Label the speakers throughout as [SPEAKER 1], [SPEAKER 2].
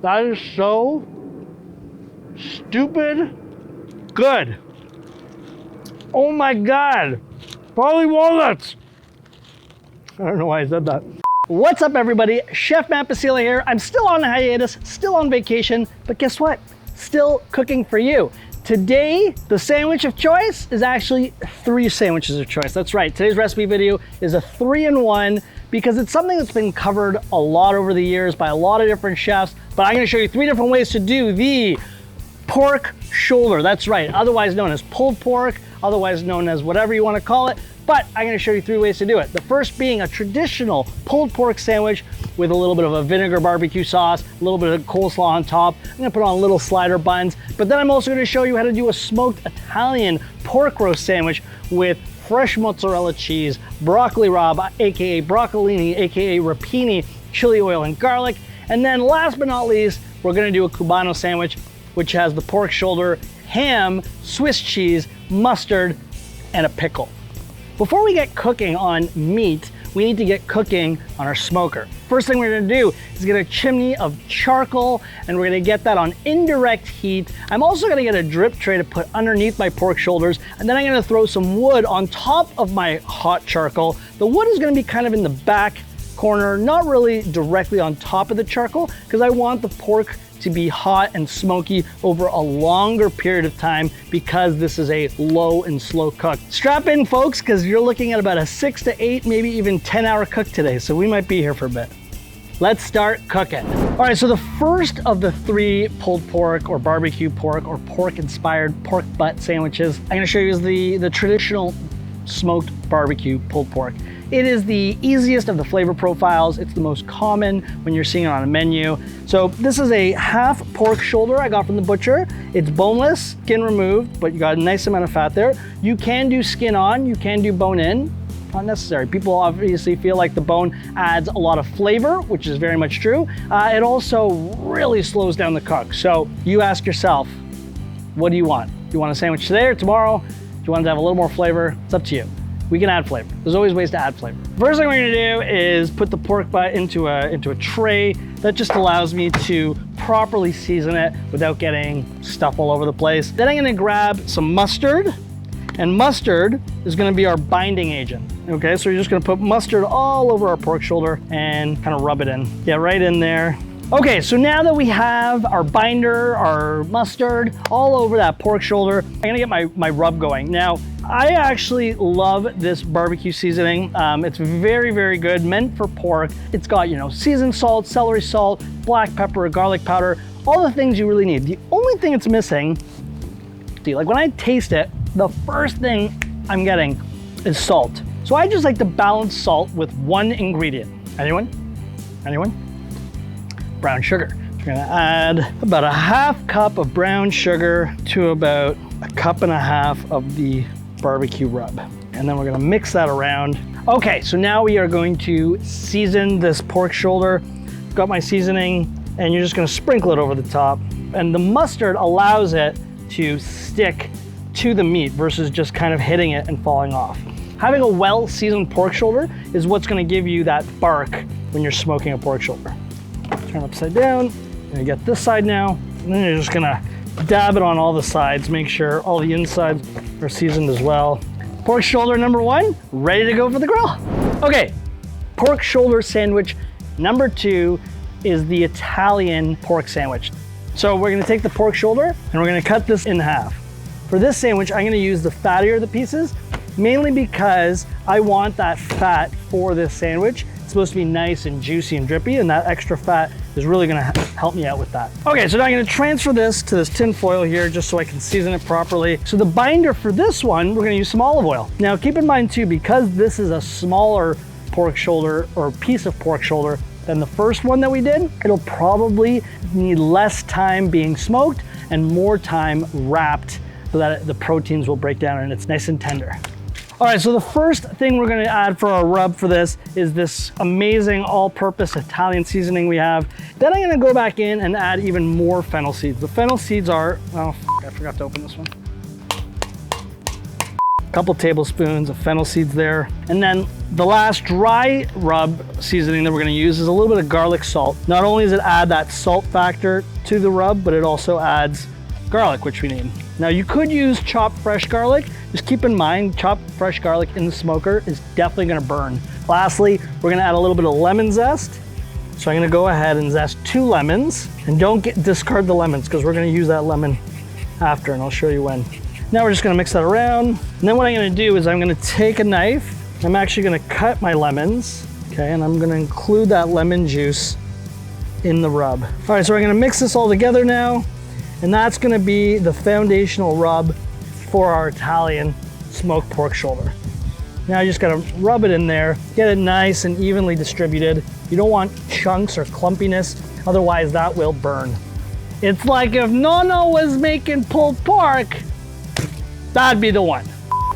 [SPEAKER 1] That is so stupid good. Oh my God. Probably walnuts. I don't know why I said that. What's up, everybody? Chef Matt Basile here. I'm still on hiatus, still on vacation, but guess what? Still cooking for you. Today, the sandwich of choice is actually 3 sandwiches of choice. That's right, today's recipe video is a 3-in-1 because it's something that's been covered a lot over the years by a lot of different chefs, but I'm gonna show you 3 different ways to do the pork shoulder. That's right, otherwise known as pulled pork, otherwise known as whatever you wanna call it, but I'm gonna show you 3 ways to do it. The first being a traditional pulled pork sandwich with a little bit of a vinegar barbecue sauce, a little bit of coleslaw on top. I'm gonna put on little slider buns, but then I'm also gonna show you how to do a smoked Italian pork roast sandwich with fresh mozzarella cheese, broccoli rabe, AKA broccolini, AKA rapini, chili oil and garlic. And then last but not least, we're gonna do a Cubano sandwich, which has the pork shoulder, ham, Swiss cheese, mustard, and a pickle. Before we get cooking on meat, we need to get cooking on our smoker. First thing we're gonna do is get a chimney of charcoal, and we're gonna get that on indirect heat. I'm also gonna get a drip tray to put underneath my pork shoulders, and then I'm gonna throw some wood on top of my hot charcoal. The wood is gonna be kind of in the back corner, not really directly on top of the charcoal, because I want the pork to be hot and smoky over a longer period of time because this is a low and slow cook. Strap in, folks, because you're looking at about a 6 to 8, maybe even 10-hour cook today, so we might be here for a bit. Let's start cooking. All right, so the first of the 3 pulled pork or barbecue pork or pork-inspired pork butt sandwiches I'm gonna show you is the traditional smoked barbecue pulled pork. It is the easiest of the flavor profiles. It's the most common when you're seeing it on a menu. So this is a half pork shoulder I got from the butcher. It's boneless, skin removed, but you got a nice amount of fat there. You can do skin on, you can do bone in, not necessary. People obviously feel like the bone adds a lot of flavor, which is very much true. It also really slows down the cook. So you ask yourself, what do you want? Do you want a sandwich today or tomorrow? Do you want it to have a little more flavor? It's up to you. We can add flavor. There's always ways to add flavor. First thing we're gonna do is put the pork butt into a tray. That just allows me to properly season it without getting stuff all over the place. Then I'm gonna grab some mustard, and mustard is gonna be our binding agent. Okay, so you're just gonna put mustard all over our pork shoulder and kind of rub it in. Yeah, right in there. Okay, so now that we have our binder, our mustard, all over that pork shoulder, I'm gonna get my rub going. Now, I actually love this barbecue seasoning. It's very, very good, meant for pork. It's got, you know, seasoned salt, celery salt, black pepper, garlic powder, all the things you really need. The only thing it's missing, see, like when I taste it, the first thing I'm getting is salt. So I just like to balance salt with one ingredient. Anyone? Anyone? Brown sugar. We're gonna add about a ½ cup of brown sugar to about a 1.5 cups of the barbecue rub. And then we're gonna mix that around. Okay, so now we are going to season this pork shoulder. Got my seasoning, and you're just gonna sprinkle it over the top. And the mustard allows it to stick to the meat versus just kind of hitting it and falling off. Having a well-seasoned pork shoulder is what's gonna give you that bark when you're smoking a pork shoulder. Turn upside down, and you get this side now, and then you're just gonna dab it on all the sides, make sure all the insides are seasoned as well. Pork shoulder number 1, ready to go for the grill. Okay, pork shoulder sandwich number 2 is the Italian pork sandwich. So we're gonna take the pork shoulder and we're gonna cut this in half. For this sandwich, I'm gonna use the fattier of the pieces, mainly because I want that fat for this sandwich. It's supposed to be nice and juicy and drippy, and that extra fat is really gonna help me out with that. Okay, so now I'm gonna transfer this to this tin foil here just so I can season it properly. So the binder for this one, we're gonna use some olive oil. Now keep in mind too, because this is a smaller pork shoulder or piece of pork shoulder than the first one that we did, it'll probably need less time being smoked and more time wrapped so that the proteins will break down and it's nice and tender. All right, so the first thing we're gonna add for our rub for this is this amazing all-purpose Italian seasoning we have. Then I'm gonna go back in and add even more fennel seeds. The fennel seeds are, oh, I forgot to open this one. couple tablespoons of fennel seeds there. And then the last dry rub seasoning that we're gonna use is a little bit of garlic salt. Not only does it add that salt factor to the rub, but it also adds garlic, which we need. Now you could use chopped fresh garlic. Just keep in mind, chopped fresh garlic in the smoker is definitely gonna burn. Lastly, we're gonna add a little bit of lemon zest. So I'm gonna go ahead and zest 2 lemons, and don't discard the lemons because we're gonna use that lemon after, and I'll show you when. Now we're just gonna mix that around. And then what I'm gonna do is I'm gonna take a knife. I'm actually gonna cut my lemons, okay, and I'm gonna include that lemon juice in the rub. All right, so we're gonna mix this all together now, and that's gonna be the foundational rub for our Italian smoked pork shoulder. Now you just gotta rub it in there, get it nice and evenly distributed. You don't want chunks or clumpiness, otherwise that will burn. It's like if Nono was making pulled pork, that'd be the one.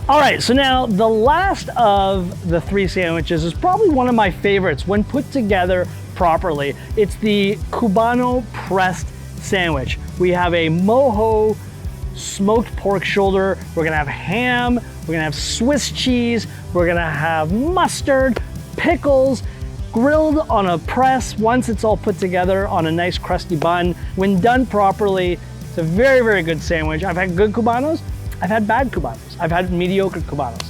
[SPEAKER 1] All right, so now the last of the 3 sandwiches is probably one of my favorites when put together properly. It's the Cubano pressed sandwich. We have a mojo smoked pork shoulder. We're gonna have ham, we're gonna have Swiss cheese, we're gonna have mustard, pickles, grilled on a press once it's all put together on a nice crusty bun. When done properly, it's a very, very good sandwich. I've had good Cubanos, I've had bad Cubanos, I've had mediocre Cubanos.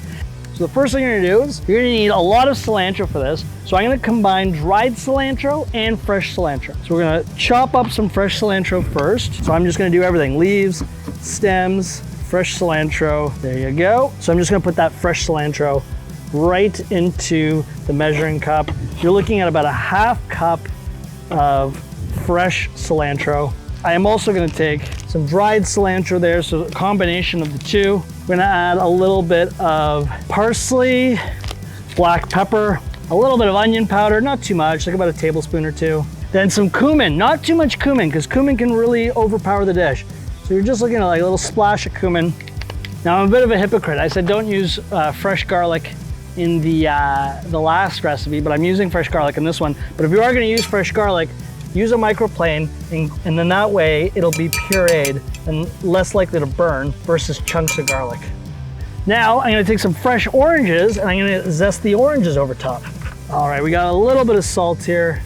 [SPEAKER 1] So the first thing you're gonna do is you're gonna need a lot of cilantro for this. So I'm gonna combine dried cilantro and fresh cilantro. So we're gonna chop up some fresh cilantro first. So I'm just gonna do everything, leaves, stems, fresh cilantro, there you go. So I'm just gonna put that fresh cilantro right into the measuring cup. You're looking at about a half cup of fresh cilantro. I am also gonna take some dried cilantro there, so a combination of the two. We're gonna add a little bit of parsley, black pepper, a little bit of onion powder, not too much, like about a tablespoon or 2. Then some cumin, not too much cumin, because cumin can really overpower the dish. So you're just looking at like a little splash of cumin. Now I'm a bit of a hypocrite. I said don't use fresh garlic in the last recipe, but I'm using fresh garlic in this one. But if you are gonna use fresh garlic, use a microplane, and then that way it'll be pureed and less likely to burn versus chunks of garlic. Now I'm gonna take some fresh oranges and I'm gonna zest the oranges over top. All right, we got a little bit of salt here.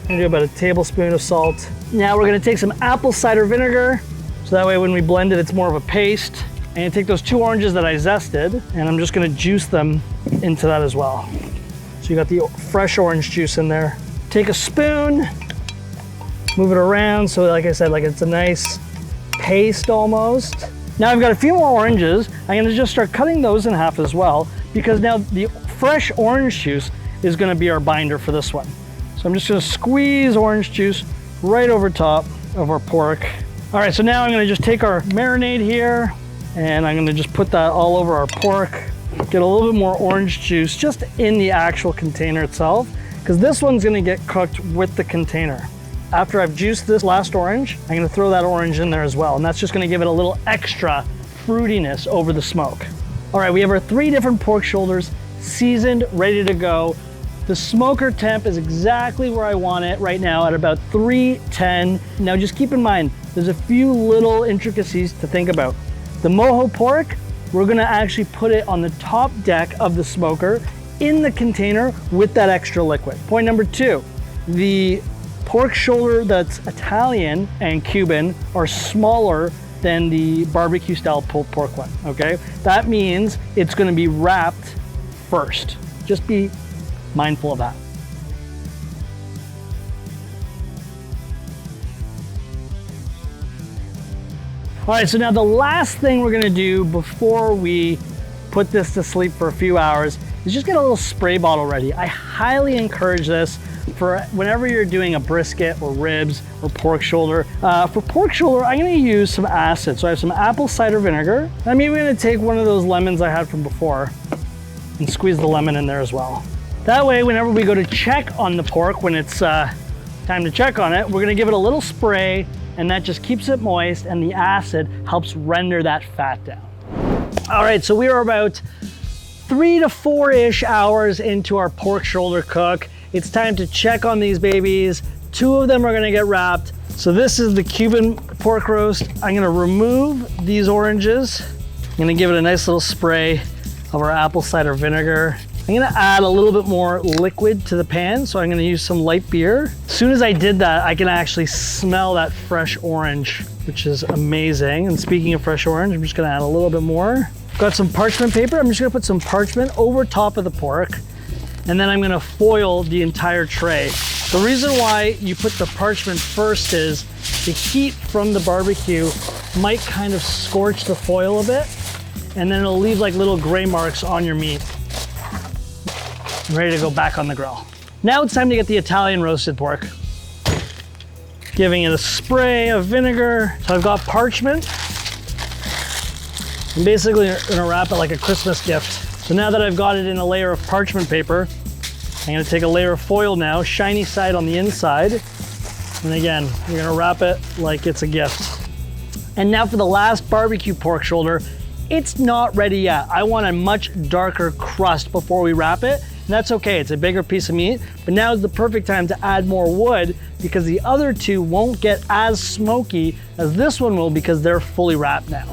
[SPEAKER 1] I'm gonna do about a tablespoon of salt. Now we're gonna take some apple cider vinegar, so that way when we blend it, it's more of a paste. I'm gonna take those 2 oranges that I zested, and I'm just gonna juice them into that as well. So you got the fresh orange juice in there. Take a spoon, move it around, so like I said, like it's a nice paste almost. Now I've got a few more oranges. I'm gonna just start cutting those in half as well, because now the fresh orange juice is gonna be our binder for this one. So I'm just gonna squeeze orange juice right over top of our pork. All right, so now I'm gonna just take our marinade here, and I'm gonna just put that all over our pork. Get a little bit more orange juice just in the actual container itself, because this one's gonna get cooked with the container. After I've juiced this last orange, I'm gonna throw that orange in there as well, and that's just gonna give it a little extra fruitiness over the smoke. All right, we have our 3 different pork shoulders seasoned, ready to go. The smoker temp is exactly where I want it right now at about 310. Now just keep in mind, there's a few little intricacies to think about. The mojo pork, we're gonna actually put it on the top deck of the smoker in the container with that extra liquid. Point number 2, the pork shoulder that's Italian and Cuban are smaller than the barbecue style pulled pork one, okay? That means it's gonna be wrapped first. Just be mindful of that. All right, so now the last thing we're gonna do before we put this to sleep for a few hours is just get a little spray bottle ready. I highly encourage this for whenever you're doing a brisket or ribs or pork shoulder. For pork shoulder, I'm gonna use some acid. So I have some apple cider vinegar. I'm even gonna take one of those lemons I had from before and squeeze the lemon in there as well. That way, whenever we go to check on the pork, when it's time to check on it, we're gonna give it a little spray, and that just keeps it moist, and the acid helps render that fat down. All right, so we are about 3 to 4-ish hours into our pork shoulder cook. It's time to check on these babies. 2 of them are gonna get wrapped. So this is the Cuban pork roast. I'm gonna remove these oranges. I'm gonna give it a nice little spray. of our apple cider vinegar. I'm gonna add a little bit more liquid to the pan, so I'm gonna use some light beer. As soon as I did that, I can actually smell that fresh orange, which is amazing. And speaking of fresh orange, I'm just gonna add a little bit more. Got some parchment paper. I'm just gonna put some parchment over top of the pork, and then I'm gonna foil the entire tray. The reason why you put the parchment first is the heat from the barbecue might kind of scorch the foil a bit, and then it'll leave like little gray marks on your meat. I'm ready to go back on the grill. Now it's time to get the Italian roasted pork. Giving it a spray of vinegar. So I've got parchment. I'm basically gonna wrap it like a Christmas gift. So now that I've got it in a layer of parchment paper, I'm gonna take a layer of foil now, shiny side on the inside. And again, you're gonna wrap it like it's a gift. And now for the last barbecue pork shoulder. It's not ready yet. I want a much darker crust before we wrap it. And that's okay, it's a bigger piece of meat, but now is the perfect time to add more wood because the other two won't get as smoky as this one will because they're fully wrapped now.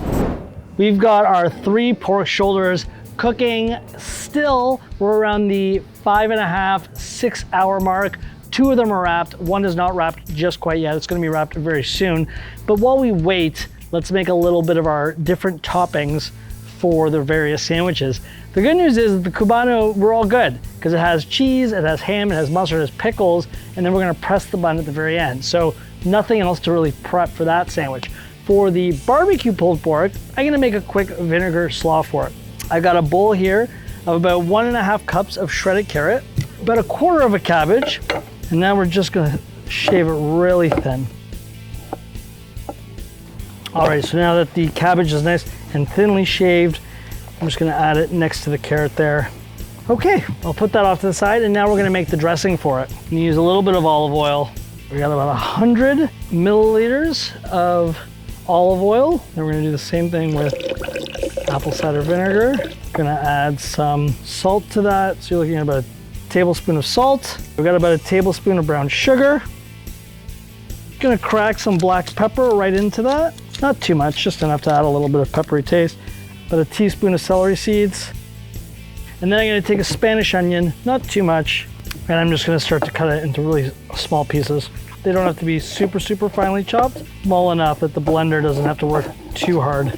[SPEAKER 1] We've got our 3 pork shoulders cooking. Still, we're around the 5.5, 6 hour mark. 2 of them are wrapped, 1 is not wrapped just quite yet. It's gonna be wrapped very soon. But while we wait, let's make a little bit of our different toppings for the various sandwiches. The good news is the Cubano, we're all good because it has cheese, it has ham, it has mustard, it has pickles, and then we're gonna press the bun at the very end. So nothing else to really prep for that sandwich. For the barbecue pulled pork, I'm gonna make a quick vinegar slaw for it. I've got a bowl here of about 1.5 cups of shredded carrot, about 1/4 of a cabbage, and now we're just gonna shave it really thin. All right, so now that the cabbage is nice and thinly shaved, I'm just gonna add it next to the carrot there. Okay, I'll put that off to the side, and now we're gonna make the dressing for it. I'm gonna use a little bit of olive oil. We got about 100 milliliters of olive oil. Then we're gonna do the same thing with apple cider vinegar. Gonna add some salt to that. So you're looking at about a tablespoon of salt. We've got about a tablespoon of brown sugar. Gonna crack some black pepper right into that. Not too much, just enough to add a little bit of peppery taste. About a teaspoon of celery seeds. And then I'm gonna take a Spanish onion, not too much, and I'm just gonna start to cut it into really small pieces. They don't have to be super, super finely chopped, small enough that the blender doesn't have to work too hard.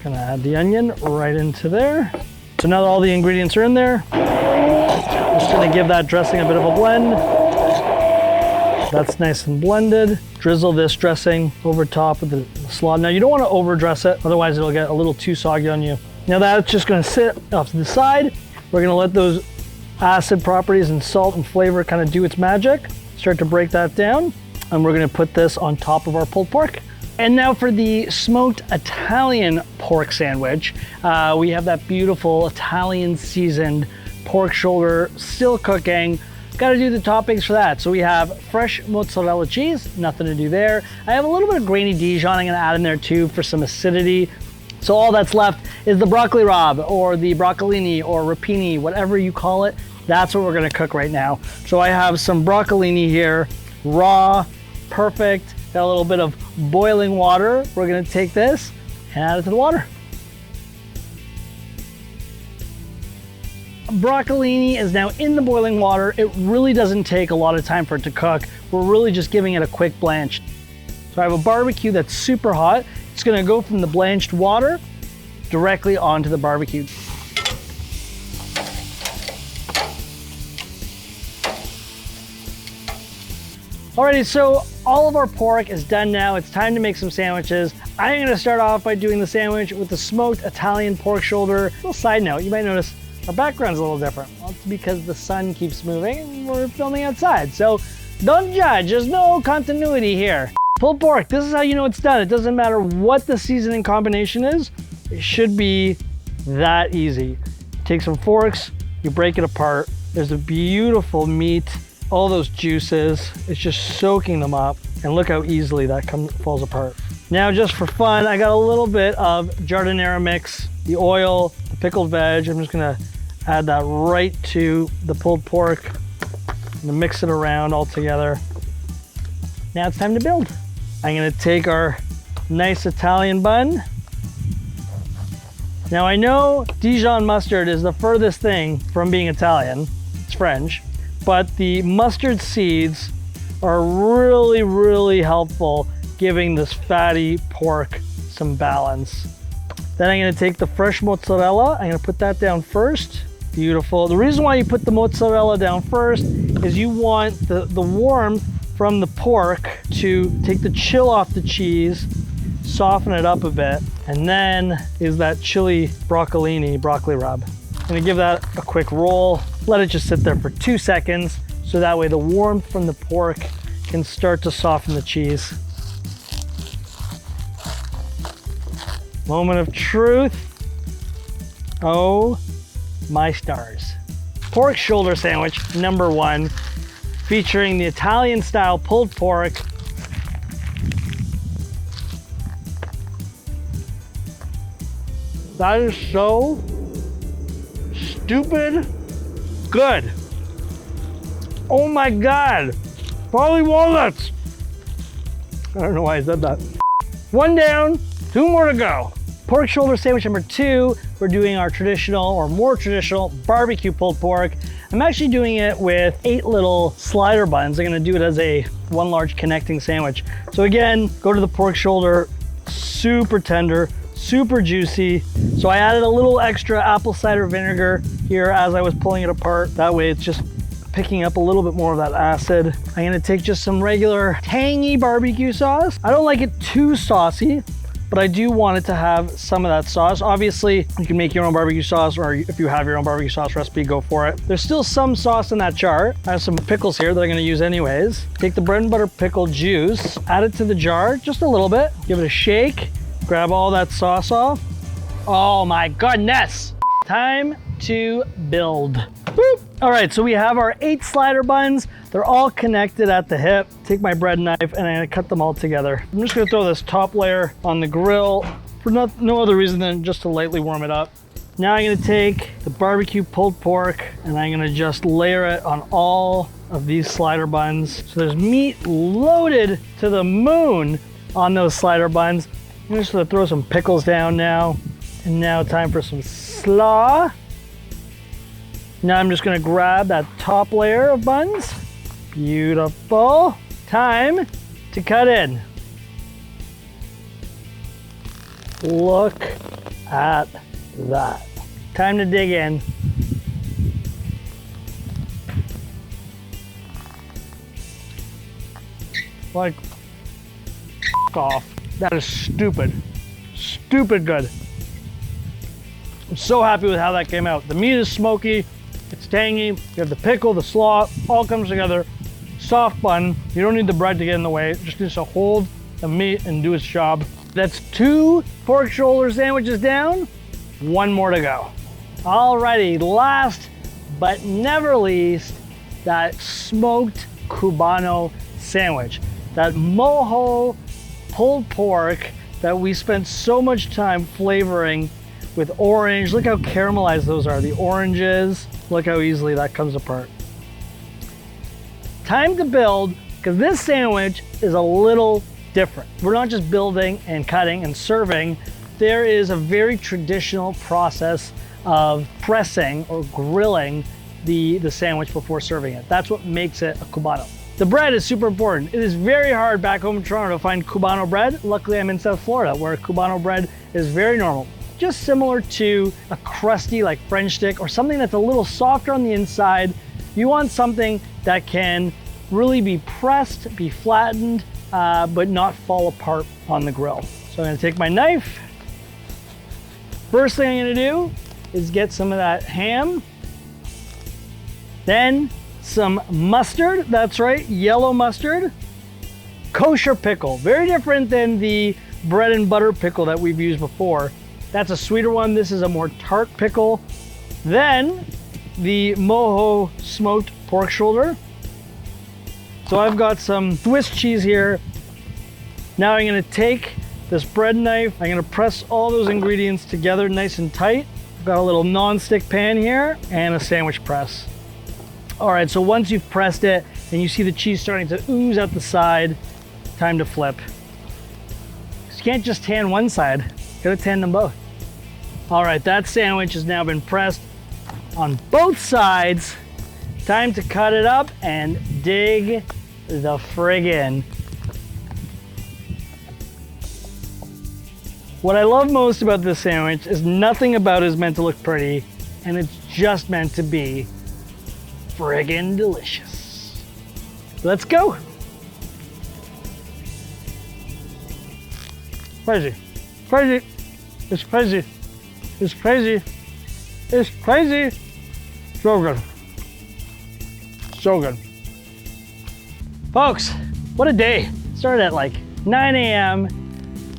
[SPEAKER 1] Gonna add the onion right into there. So now that all the ingredients are in there, just gonna give that dressing a bit of a blend. That's nice and blended. Drizzle this dressing over top of the slaw. Now you don't want to over dress it, otherwise it'll get a little too soggy on you. Now that's just going to sit off to the side. We're going to let those acid properties and salt and flavor kind of do its magic. Start to break that down, and we're going to put this on top of our pulled pork. And now for the smoked Italian pork sandwich. We have that beautiful Italian seasoned pork shoulder still cooking. Got to do the toppings for that. So we have fresh mozzarella cheese, nothing to do there. I have a little bit of grainy Dijon I'm gonna add in there too for some acidity. So all that's left is the broccoli rabe or the broccolini or rapini, whatever you call it. That's what we're gonna cook right now. So I have some broccolini here, raw, perfect. Got a little bit of boiling water. We're gonna take this and add it to the water. Broccolini is now in the boiling water. It really doesn't take a lot of time for it to cook. We're really just giving it a quick blanch. So I have a barbecue that's super hot. It's gonna go from the blanched water directly onto the barbecue. Alrighty, so all of our pork is done now. It's time to make some sandwiches. I'm gonna start off by doing the sandwich with the smoked Italian pork shoulder. A little side note, you might notice our background's a little different. Well, it's because the sun keeps moving and we're filming outside. So don't judge, there's no continuity here. Pulled pork, this is how you know it's done. It doesn't matter what the seasoning combination is. It should be that easy. Take some forks, you break it apart. There's a beautiful meat, all those juices. It's just soaking them up. And look how easily that falls apart. Now, just for fun, I got a little bit of giardiniera mix, the oil, the pickled veg. I'm just gonna add that right to the pulled pork and mix it around all together. Now it's time to build. I'm gonna take our nice Italian bun, Now I know Dijon mustard is the furthest thing from being Italian, it's French, but the mustard seeds are really, really helpful giving this fatty pork some balance. Then I'm gonna take the fresh mozzarella, I'm gonna put that down first. Beautiful. The reason why you put the mozzarella down first is you want the warmth from the pork to take the chill off the cheese, soften it up a bit, and then is that chili broccoli rub. I'm gonna give that a quick roll, let it just sit there for 2 seconds, so that way the warmth from the pork can start to soften the cheese. Moment of truth. Oh my stars. Pork shoulder sandwich #1, featuring the Italian style pulled pork. That is so stupid good. Oh my God. Probably walnuts. I don't know why I said that. 1 down, 2 more to go. Pork shoulder sandwich #2, we're doing our traditional or more traditional barbecue pulled pork. I'm actually doing it with 8 little slider buns. I'm gonna do it as a 1 large connecting sandwich. So again, go to the pork shoulder, super tender, super juicy. So I added a little extra apple cider vinegar here as I was pulling it apart. That way it's just picking up a little bit more of that acid. I'm gonna take just some regular tangy barbecue sauce. I don't like it too saucy, but I do want it to have some of that sauce. Obviously, you can make your own barbecue sauce, or if you have your own barbecue sauce recipe, go for it. There's still some sauce in that jar. I have some pickles here that I'm gonna use anyways. Take the bread and butter pickle juice, add it to the jar, just a little bit. Give it a shake, grab all that sauce off. Oh my goodness! Time to build. Boop. All right, so we have our 8 slider buns. They're all connected at the hip. Take my bread knife and I'm gonna cut them all together. I'm just gonna throw this top layer on the grill for no other reason than just to lightly warm it up. Now I'm gonna take the barbecue pulled pork and I'm gonna just layer it on all of these slider buns. So there's meat loaded to the moon on those slider buns. I'm just gonna throw some pickles down now. And now time for some slaw. Now I'm just gonna grab that top layer of buns. Beautiful. Time to cut in. Look at that. Time to dig in. Like, off. That is stupid. Stupid good. I'm so happy with how that came out. The meat is smoky, it's tangy, you have the pickle, the slaw, all comes together. Soft bun, you don't need the bread to get in the way, it just needs to hold the meat and do its job. That's 2 pork shoulder sandwiches down, 1 more to go. Alrighty, last but never least, that smoked Cubano sandwich. That mojo pulled pork that we spent so much time flavoring with orange. Look how caramelized those are, the oranges. Look how easily that comes apart. Time to build, because this sandwich is a little different. We're not just building and cutting and serving. There is a very traditional process of pressing or grilling the sandwich before serving it. That's what makes it a Cubano. The bread is super important. It is very hard back home in Toronto to find Cubano bread. Luckily, I'm in South Florida, where Cubano bread is very normal. Just similar to a crusty like French stick or something that's a little softer on the inside. You want something that can really be pressed, be flattened, but not fall apart on the grill. So I'm gonna take my knife. First thing I'm gonna do is get some of that ham. Then some mustard, that's right, yellow mustard. Kosher pickle, very different than the bread and butter pickle that we've used before. That's a sweeter one. This is a more tart pickle. Then the mojo smoked pork shoulder. So I've got some Swiss cheese here. Now I'm gonna take this bread knife. I'm gonna press all those ingredients together nice and tight. I've got a little non-stick pan here and a sandwich press. All right, so once you've pressed it and you see the cheese starting to ooze out the side, time to flip. You can't just tan one side, you gotta tan them both. All right, that sandwich has now been pressed on both sides. Time to cut it up and dig the friggin'. What I love most about this sandwich is nothing about it is meant to look pretty, and it's just meant to be friggin' delicious. Let's go. Crazy, crazy, it's crazy, it's crazy, it's crazy. So good, so good. Folks, what a day. Started at like 9 a.m.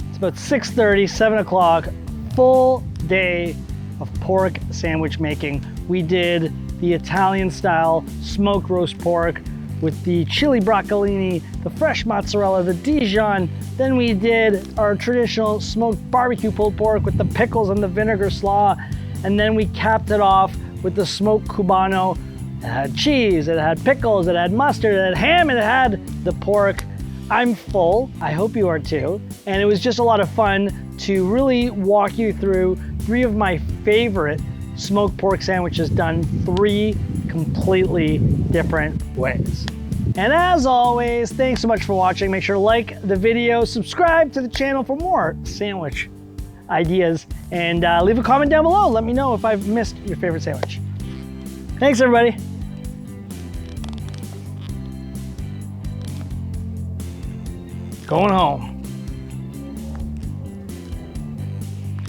[SPEAKER 1] It's about 6:30, 7 o'clock, full day of pork sandwich making. We did the Italian style smoked roast pork with the chili broccolini, the fresh mozzarella, the Dijon. Then we did our traditional smoked barbecue pulled pork with the pickles and the vinegar slaw. And then we capped it off with the smoked Cubano. It had cheese, it had pickles, it had mustard, it had ham, and it had the pork. I'm full, I hope you are too. And it was just a lot of fun to really walk you through 3 of my favorite smoked pork sandwiches done 3 completely different ways. And as always, thanks so much for watching. Make sure to like the video, subscribe to the channel for more sandwich ideas, and leave a comment down below. Let me know if I've missed your favorite sandwich. Thanks, everybody. Going home.